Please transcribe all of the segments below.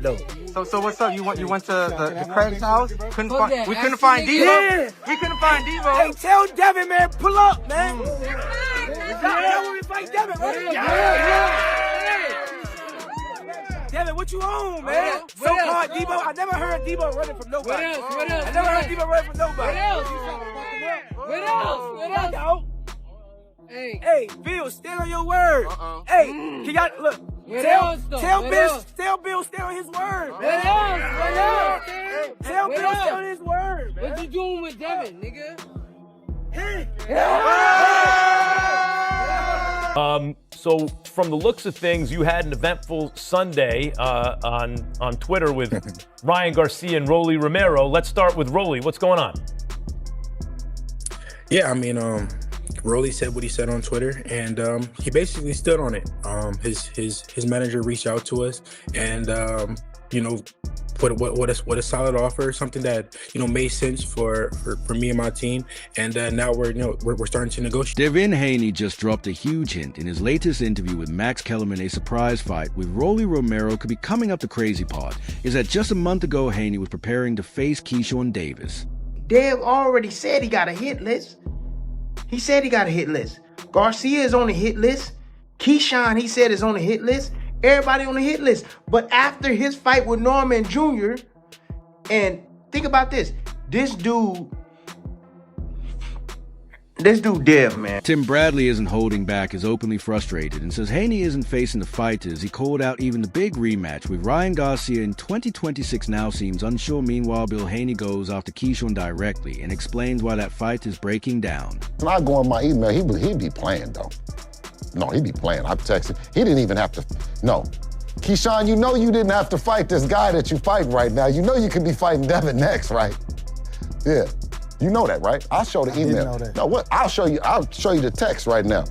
No. So what's up? You went to the Craig's house? We couldn't find Devo. Yeah. We couldn't find Devo. Hey, tell Devin, man, pull up, man. Tell him we fight Devin, right? Devin, what you on, man? So-called Devo. I never heard Devo running from nobody. What else? I never heard Devo running from nobody. What else? Hey, Bill, stand on your word. Hey, can y'all look? Tell Bill, stay on his word. What else? Tell Bill, stay on his word. What you doing with Devin, nigga? So from the looks of things, you had an eventful Sunday on Twitter with Ryan Garcia and Rolly Romero. Let's start with Rolly. What's going on? Yeah, I mean, Rolly said what he said on Twitter, and he basically stood on it. His manager reached out to us, and what a solid offer, something that made sense for me and my team, and now we're starting to negotiate. Devin Haney just dropped a huge hint in his latest interview with Max Kellerman. A surprise fight with Rolly Romero could be coming up. The crazy part is that just a month ago, Haney was preparing to face Keyshawn Davis. Dev already said he got a hit list. He said he got a hit list. Garcia is on the hit list. Keyshawn, he said, is on the hit list. Everybody on the hit list. But after his fight with Norman Jr., and think about this, this dude Dev, man. Tim Bradley isn't holding back, is openly frustrated, and says Haney isn't facing the fighters. He called out even the big rematch with Ryan Garcia in 2026 now seems unsure. Meanwhile, Bill Haney goes after Keyshawn directly and explains why that fight is breaking down. When I go in my email, he'd be playing, though. No, he'd be playing. I texted. He didn't even have to. No. Keyshawn, you didn't have to fight this guy that you fighting right now. You could be fighting Devin next, right? Yeah. You know that, right? I'll show the email. Didn't know that. No, what? I'll show you the text right now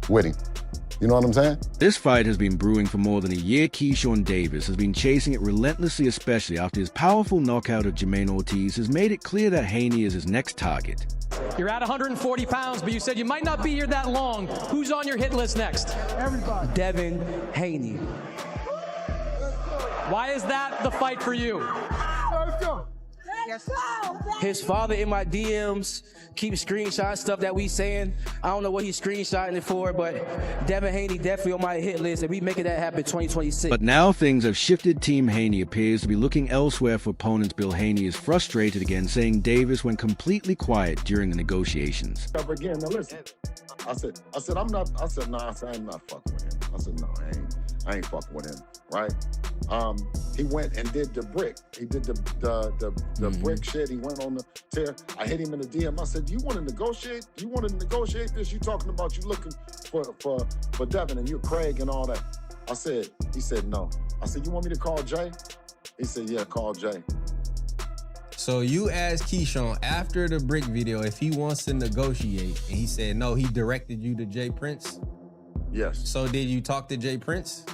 with him. You know what I'm saying? This fight has been brewing for more than a year. Keyshawn Davis has been chasing it relentlessly, especially after his powerful knockout of Jermaine Ortiz has made it clear that Haney is his next target. You're at 140 pounds, but you said you might not be here that long. Who's on your hit list next? Everybody. Devin Haney. Why is that the fight for you? Let's go. His father in my DMs keeps screenshotting stuff that we saying. I don't know what he's screenshotting it for, but Devin Haney definitely on my hit list, and we making that happen 2026. But now things have shifted. Team Haney appears to be looking elsewhere for opponents. Bill Haney is frustrated again, saying Davis went completely quiet during the negotiations. Again, now listen. I said, I'm not fucking with him. I said, no, I ain't fucking with him, right? He went and did the brick. He did the brick shit. He went on the tear. I hit him in the DM. I said, you want to negotiate? You want to negotiate this? You talking about you looking for Devin and you're Craig and all that. He said, no. I said, you want me to call Jay? He said, yeah, call Jay. So you asked Keyshawn after the brick video if he wants to negotiate, and he said no. He directed you to Jay Prince? Yes. So did you talk to Jay Prince?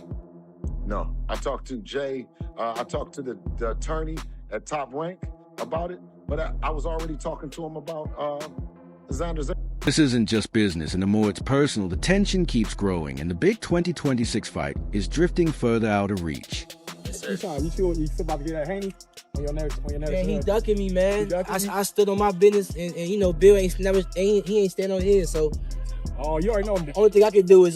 No. I talked to Jay. I talked to the attorney at Top Rank about it, but I was already talking to him about Xander. This isn't just business, and the more it's personal, the tension keeps growing, and the big 2026 fight is drifting further out of reach. Keyshawn, you feel about to get that Haney on your next? Man, he ducking me, man. I stood on my business, and Bill ain't stand on his, so. Oh, you already know. Only thing I can do is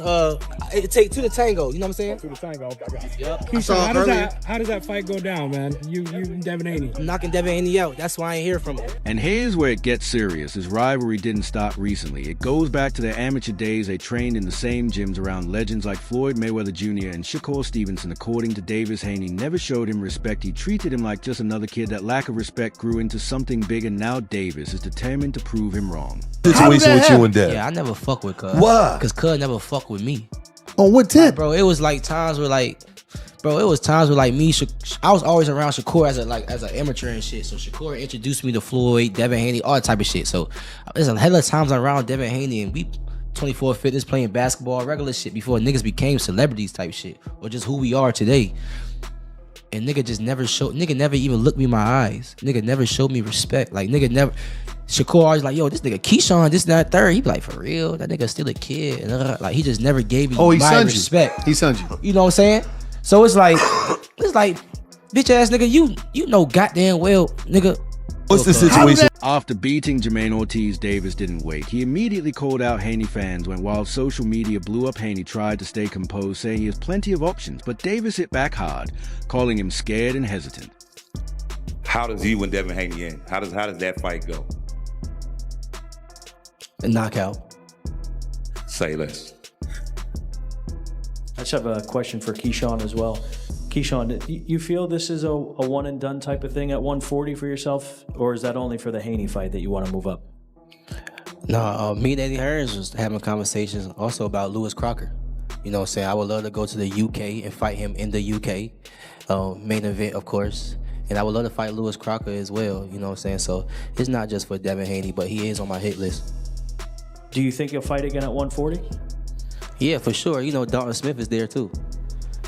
take two to tango. You know what I'm saying? To the tango. Okay. Yep. Keyshawn, how does that fight go down, man? You and Devin Haney. I'm knocking Devin Haney out. That's why I ain't hear from him. And here's where it gets serious. This rivalry didn't start recently. It goes back to their amateur days. They trained in the same gyms around legends like Floyd Mayweather Jr. and Shakur Stevenson. According to Davis, Haney never showed him respect. He treated him like just another kid. That lack of respect grew into something big, and now Davis is determined to prove him wrong. Situation with you and Dev. Yeah, I never fuck with Cuz. Why? Because Cuz never fuck with me. On what tip? Bro, it was like times where me, I was always around Shakur as an amateur and shit. So Shakur introduced me to Floyd, Devin Haney, all that type of shit. So there's a hell of times around Devin Haney, and we 24 fitness playing basketball, regular shit before niggas became celebrities type shit, or just who we are today. And nigga never even looked me in my eyes. Nigga never showed me respect. Like nigga never. Shakur always like, yo, this nigga Keyshawn, this, that, third. He be like, for real? That nigga still a kid. And like, he just never gave me my respect. He sent you. You know what I'm saying? So it's like, Bitch ass nigga, you know goddamn well, nigga. What's the situation? After beating Jermaine Ortiz, Davis didn't wait. He immediately called out Haney fans when, while social media blew up, Haney tried to stay composed, saying he has plenty of options, but Davis hit back hard, calling him scared and hesitant. How does you and Devin Haney end? How does that fight go? A knockout. Say less. I just have a question for Keyshawn as well. Keyshawn, you feel this is a one and done type of thing at 140 for yourself, or is that only for the Haney fight that you want to move up? No, me and Eddie Hearns was having conversations also about Lewis Crocker. You know what I'm saying? I would love to go to the UK and fight him in the UK. Main event, of course. And I would love to fight Lewis Crocker as well, you know what I'm saying? So it's not just for Devin Haney, but he is on my hit list. Do you think you'll fight again at 140? Yeah, for sure. You know, Dalton Smith is there too.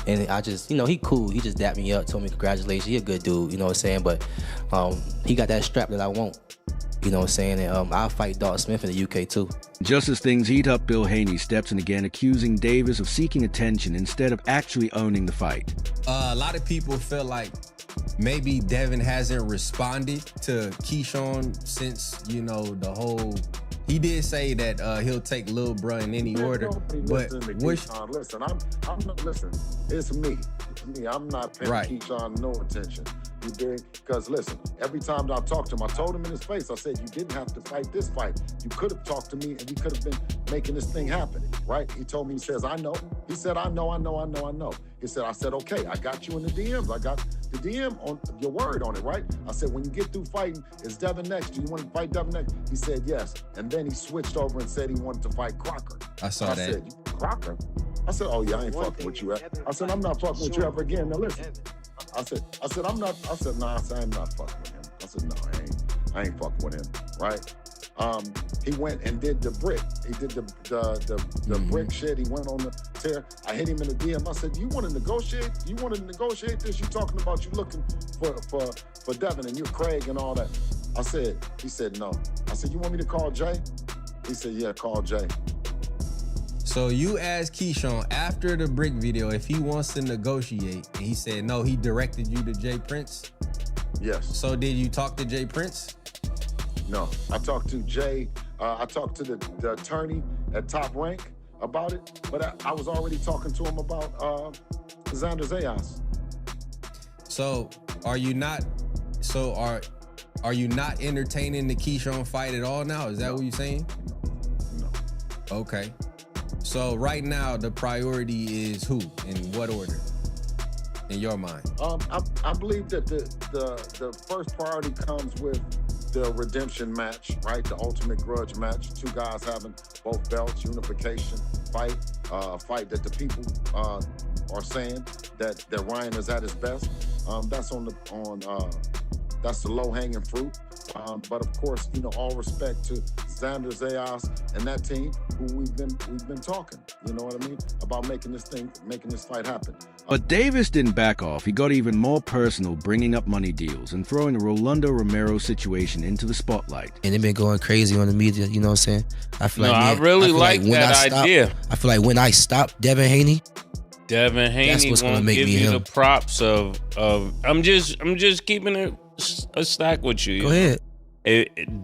And I just, you know, he cool. He just dapped me up, told me congratulations. He a good dude, you know what I'm saying? But he got that strap that I want, you know what I'm saying? And I'll fight Dalton Smith in the UK too. Just as things heat up, Bill Haney steps in again, accusing Davis of seeking attention instead of actually owning the fight. A lot of people feel like maybe Devin hasn't responded to Keyshawn since, you know, the whole... He did say that he'll take Lil Bruh in any order, but listen, I'm not listen. It's me. I'm not paying Keyshawn no attention. You dig? Because listen, every time I talked to him, I told him in his face. I said, you didn't have to fight this fight. You could have talked to me, and we could have been making this thing happen, right? He told me. He says, I know. He said, I know. He said, I said, okay, I got you in the DMs. I got the DM on your word on it, right? I said, when you get through fighting, is Devin next? Do you want to fight Devin next? He said, yes. And then he switched over and said he wanted to fight Crocker. I saw that. I said, Crocker? I said, oh yeah, I ain't fucking with you. I said, I'm not fucking with you ever again. Now listen. I said, I'm not. I said, nah. I said, I'm not fucking with him. I said, no, I ain't fucking with him, right? He went and did the brick. He did the brick shit. He went on the tear. I hit him in the DM. I said, you want to negotiate? You want to negotiate this? You talking about you looking for Devin and you're Craig and all that. I said, he said, no. I said, you want me to call Jay? He said, yeah, call Jay. So you asked Keyshawn after the brick video if he wants to negotiate, and he said no, he directed you to Jay Prince? Yes. So did you talk to Jay Prince? No, I talked to Jay. I talked to the attorney at Top Rank about it, but I was already talking to him about Xander Zayas. So are you not entertaining the Keyshawn fight at all now? Is that what you're saying? No. Okay. So right now the priority is who? In what order? In your mind? I believe that the first priority comes with the redemption match, right? The ultimate grudge match. Two guys having both belts, unification fight, fight that the people are saying that Ryan is at his best. That's the low-hanging fruit. But of course, you know, all respect to Xander Zayas and that team who we've been talking, you know what I mean, about making this fight happen. But Davis didn't back off. He got even more personal, bringing up money deals and throwing the Rolando Romero situation into the spotlight. And they've been going crazy on the media, you know what I'm saying? I feel I really like that idea. I feel like when I stop Devin Haney won't give you the props of I'm just keeping it a stack with you. Go ahead.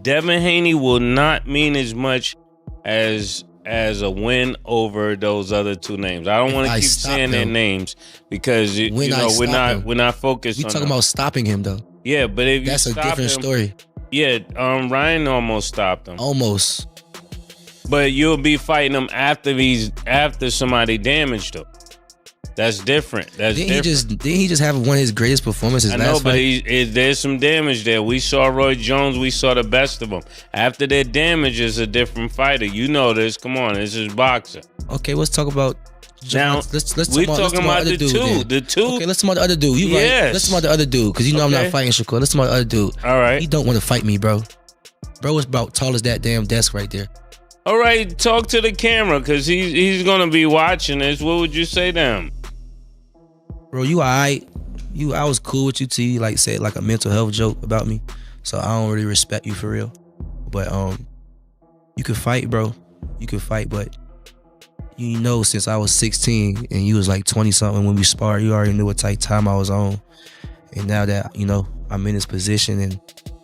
Devin Haney will not mean as much as a win over those other two names. I don't want to keep saying their names because we're not focused. You talking about stopping him though? Yeah, but if that's you a different story. Yeah, Ryan almost stopped him. Almost. But you'll be fighting him after somebody damaged him. That's different. Didn't he just have one of his greatest performances? I know, but there's some damage there. We saw Roy Jones. We saw the best of him. After that damage is a different fighter. You know this. Come on, this is boxing. Okay, let's talk about. Now, we're talking about the two. The two. Okay, let's talk about the other dude. You right? Let's talk about the other dude because you know I'm not fighting Shakur. Let's talk about the other dude. All right. He don't want to fight me, bro. Bro is about tall as that damn desk right there. All right, talk to the camera because he's gonna be watching this. What would you say to him? Bro, you alright. I was cool with you till you like said like a mental health joke about me. So I don't really respect you for real. But you can fight, bro. You can fight, but you know since I was 16 and you was like 20 something when we sparred, you already knew what type time I was on. And now that, I'm in this position and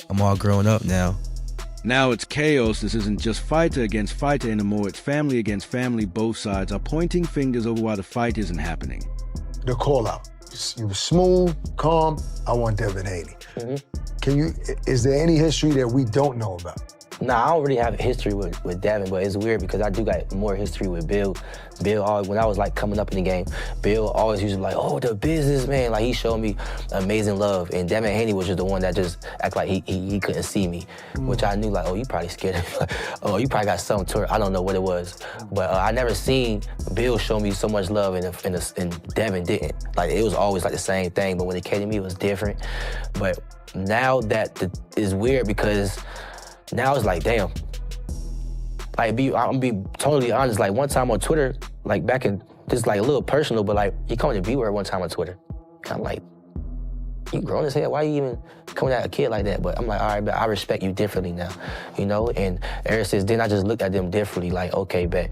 I'm all grown up now. Now it's chaos. This isn't just fighter against fighter anymore. It's family against family. Both sides are pointing fingers over why the fight isn't happening. The call out. You were smooth, calm. I want Devin Haney. Is there any history that we don't know about? Nah, I don't really have a history with Devin, but it's weird because I do got more history with Bill. Bill, when I was like coming up in the game, Bill always used to be like, oh, the businessman. Like he showed me amazing love. And Devin Haney was just the one that just act like he couldn't see me, which I knew like, oh, you probably scared of me. Like, oh, you probably got something to her. I don't know what it was. But I never seen Bill show me so much love and Devin didn't. Like it was always like the same thing, but when it came to me, it was different. But now that is weird because now it's like, damn. Like, I'm gonna be totally honest. Like, one time on Twitter, like back in, just like a little personal, but like, he called me to B-word one time on Twitter. And I'm like, you grown as hell, why you even coming at a kid like that? But I'm like, all right, but I respect you differently now, And ever since then, I just looked at them differently, like, okay, bet.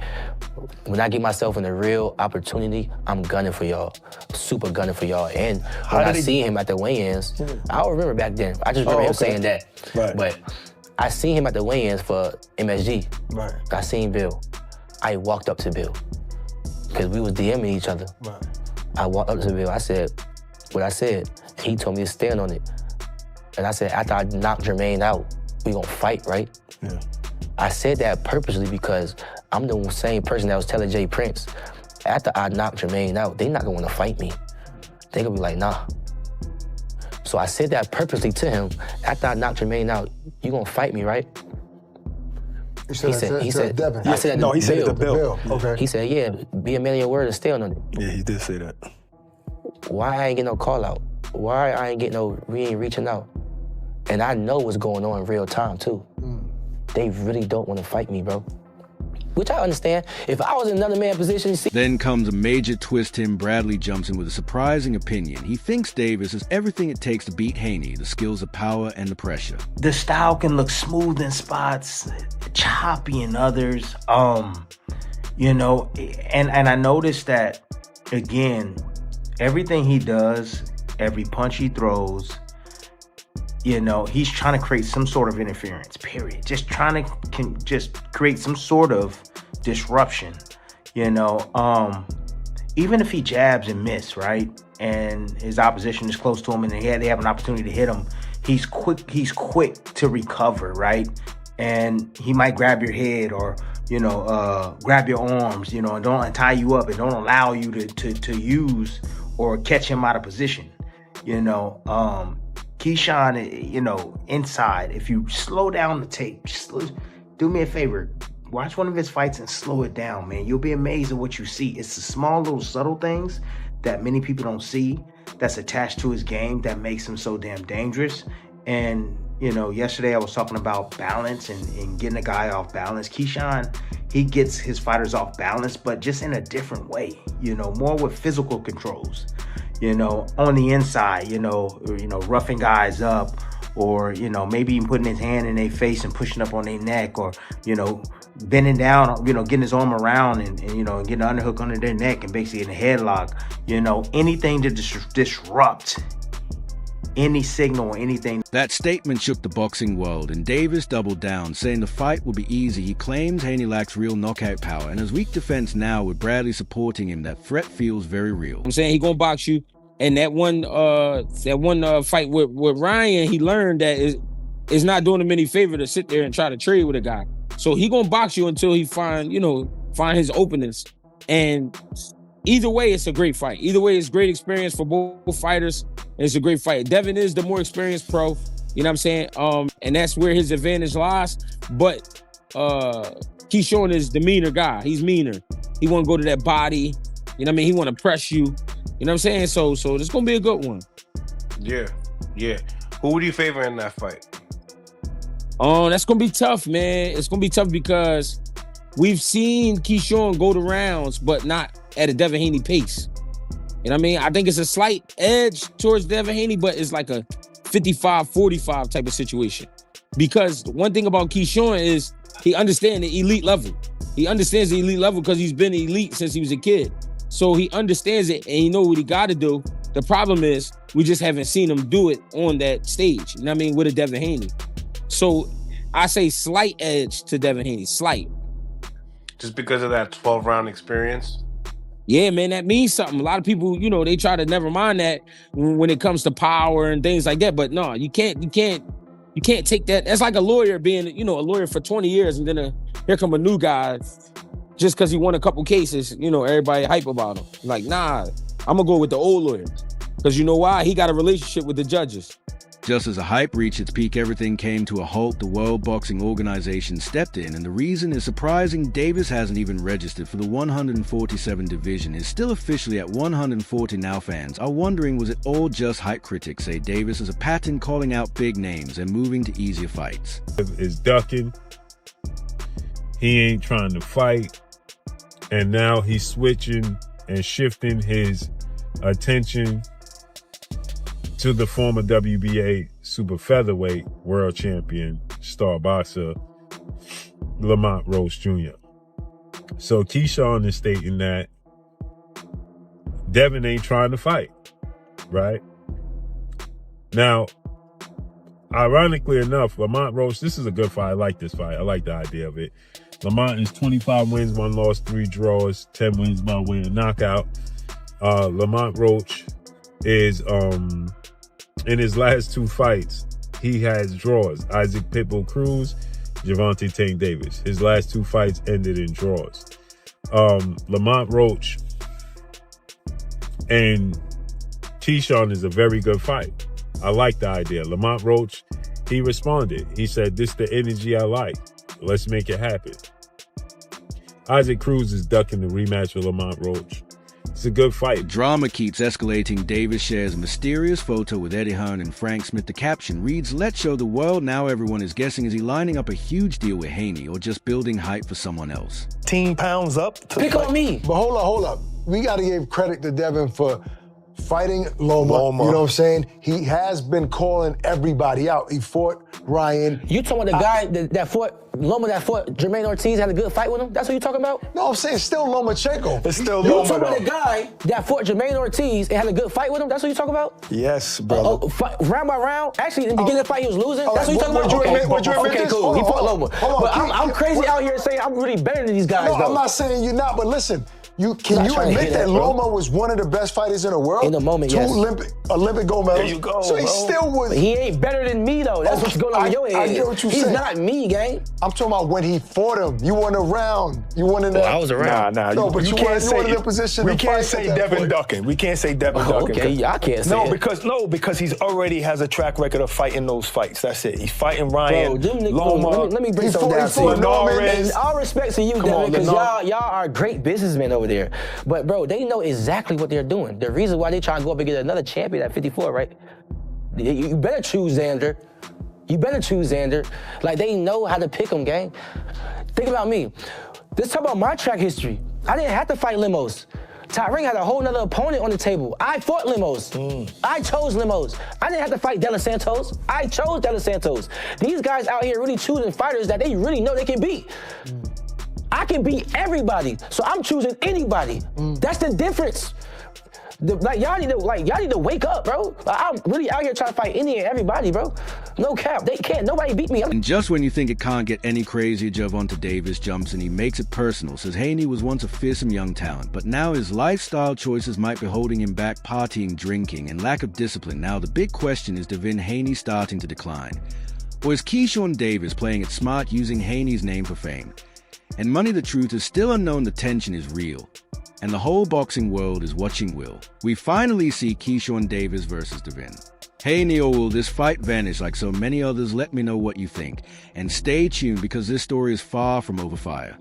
When I get myself in a real opportunity, I'm gunning for y'all, super gunning for y'all. And when I see him at the weigh-ins, I don't remember back then. I just remember him saying that. Right. But I seen him at the weigh-ins for MSG. Right. I seen Bill. I walked up to Bill because we was DMing each other. Right. I walked up to Bill. I said what I said. He told me to stand on it. And I said, after I knock Jermaine out, we gonna fight, right? Yeah. I said that purposely because I'm the same person that was telling Jay Prince, after I knock Jermaine out, they not gonna wanna fight me. They gonna be like, nah. So I said that purposely to him. After I knocked Jermaine out, you gonna fight me, right? He said Devin. I said no, he Bill. said it to Bill. Okay. He said, yeah, be a man of your word and stay on it. Yeah, he did say that. Why I ain't get no call out? Why I ain't get we ain't reaching out? And I know what's going on in real time too. They really don't want to fight me, bro. Which I understand. If I was in another man's position... Then comes a major twist. Bradley jumps in with a surprising opinion. He thinks Davis has everything it takes to beat Haney, the skills of power and the pressure. The style can look smooth in spots, choppy in others. And I noticed that, again, everything he does, every punch he throws, he's trying to create some sort of interference, period. Just trying to just create some sort of disruption, Even if he jabs and miss, right? And his opposition is close to him and they have an opportunity to hit him, he's quick to recover, right? And he might grab your head or, grab your arms, and don't tie you up and don't allow you to use or catch him out of position, Keyshawn, inside, if you slow down the tape, do me a favor, watch one of his fights and slow it down, man. You'll be amazed at what you see. It's the small little subtle things that many people don't see that's attached to his game that makes him so damn dangerous. And, yesterday I was talking about balance and getting a guy off balance. Keyshawn, he gets his fighters off balance, but just in a different way, more with physical controls. On the inside, roughing guys up or, maybe even putting his hand in their face and pushing up on their neck or, bending down, getting his arm around and getting an underhook under their neck and basically in a headlock, anything to disrupt any signal or anything. That statement shook the boxing world, and Davis doubled down, saying the fight will be easy. He claims Haney lacks real knockout power, and his weak defense now, with Bradley supporting him, that threat feels very real. I'm saying he gonna box you, and that one fight with Ryan, he learned that it's not doing him any favor to sit there and try to trade with a guy. So he gonna box you until he find his openings. And either way, it's a great fight. Either way, it's great experience for both fighters. And it's a great fight. Devin is the more experienced pro. You know what I'm saying? And that's where his advantage lies. But Keyshawn is the meaner guy. He's meaner. He want to go to that body. You know what I mean? He want to press you. You know what I'm saying? So this gonna be a good one. Yeah. Who would you favor in that fight? That's gonna be tough, man. It's gonna be tough because we've seen Keyshawn go to rounds, but not at a Devin Haney pace. You know what I mean? I think it's a slight edge towards Devin Haney, but it's like a 55-45 type of situation. Because one thing about Keyshawn is he understands the elite level. He understands the elite level because he's been elite since he was a kid. So he understands it and he knows what he got to do. The problem is we just haven't seen him do it on that stage. You know what I mean? With a Devin Haney. So I say slight edge to Devin Haney. Slight. Just because of that 12-round experience? Yeah, man, that means something. A lot of people, you know, they try to never mind that when it comes to power and things like that. But no, you can't take that. That's like a lawyer being, you know, a lawyer for 20 years and then here come a new guy just because he won a couple cases, you know, everybody hype about him. Like, nah, I'm gonna go with the old lawyer. Because you know why? He got a relationship with the judges. Just as the hype reached its peak, everything came to a halt. The World Boxing Organization stepped in, and the reason is surprising. Davis hasn't even registered for the 147 division, is still officially at 140 now. Fans are wondering, was it all just hype? Critics say Davis is a pattern calling out big names and moving to easier fights. Is ducking. He ain't trying to fight. And now he's switching and shifting his attention to the former WBA super featherweight world champion, star boxer, Lamont Roach Jr. So Keyshawn is stating that Devin ain't trying to fight, right? Now, ironically enough, Lamont Roach, this is a good fight. I like this fight. I like the idea of it. Lamont is 25 wins, 1 loss, 3 draws, 10 wins by way of knockout. Lamont Roach is, in his last 2 fights, he has draws. Isaac Pitbull Cruz, Gervonta Tank Davis. His last 2 fights ended in draws. Lamont Roach and Keyshawn is a very good fight. I like the idea. Lamont Roach, he responded. He said, "This the energy I like. Let's make it happen." Isaac Cruz is ducking the rematch with Lamont Roach. It's a good fight. Drama keeps escalating. Davis shares a mysterious photo with Eddie Hearn and Frank Smith. The caption reads, "Let's show the world." Now everyone is guessing, is he lining up a huge deal with Haney or just building hype for someone else? 10 pounds up. Pick on me. But hold up. We got to give credit to Devin for fighting Loma. You know what I'm saying? He has been calling everybody out. He fought Ryan. You talking about the guy that fought Loma, that fought Jermaine Ortiz, had a good fight with him? That's what you talking about? No, I'm saying it's still Lomachenko. It's still You Loma, talking about though. the guy that fought Jermaine Ortiz and had a good fight with him? That's what you talking about? Yes, brother. Round by round? Actually, in the beginning of the fight, he was losing? That's what you talking about? Okay, cool. He fought Loma. But I'm crazy out here saying I'm really better than these guys, No, though. I'm not saying you're not, but listen. Can you admit that Loma was one of the best fighters in the world? In the moment, 2 yes. Olympic gold medals. There you go, So he bro. still was. But he ain't better than me, though. That's what's going on in your head. I get what you're He's saying. not me, gang. I'm talking about when he fought him. You weren't around. You weren't in that. I was around. Nah. No, but you weren't in a position we to can't fight say at that Devin point. ducking. We can't say Devin ducking. Okay, I can't say it. because he's already has a track record of fighting those fights. That's it. He's fighting Ryan, Bro, them niggas, Loma. let me break something down to you. And all respect to you, Devin, because y'all are great businessmen over there. But bro, they know exactly what they're doing. The reason why they try to go up and get another champion at 54, right? You better choose Xander. You better choose Xander. Like, they know how to pick them, gang. Think about me. Let's talk about my track history. I didn't have to fight Limos. Tyring had a whole nother opponent on the table. I fought Limos. I chose Limos. I didn't have to fight De Los Santos. I chose De Los Santos. These guys out here really choosing fighters that they really know they can beat. I can beat everybody, so I'm choosing anybody. That's the difference. Y'all need to wake up, bro. I'm really out here trying to fight any and everybody, bro. No cap. They can't. Nobody beat me. And just when you think it can't get any crazier, Gervonta Davis jumps in. He makes it personal. Says Haney was once a fearsome young talent, but now his lifestyle choices might be holding him back, partying, drinking, and lack of discipline. Now the big question is, Devin Haney starting to decline? Or is Keyshawn Davis playing it smart, using Haney's name for fame? And money, the truth is still unknown. The tension is real. And the whole boxing world is watching Will. We finally see Keyshawn Davis versus Devin Haney, or will this fight vanish like so many others? Let me know what you think. And stay tuned, because this story is far from over fire.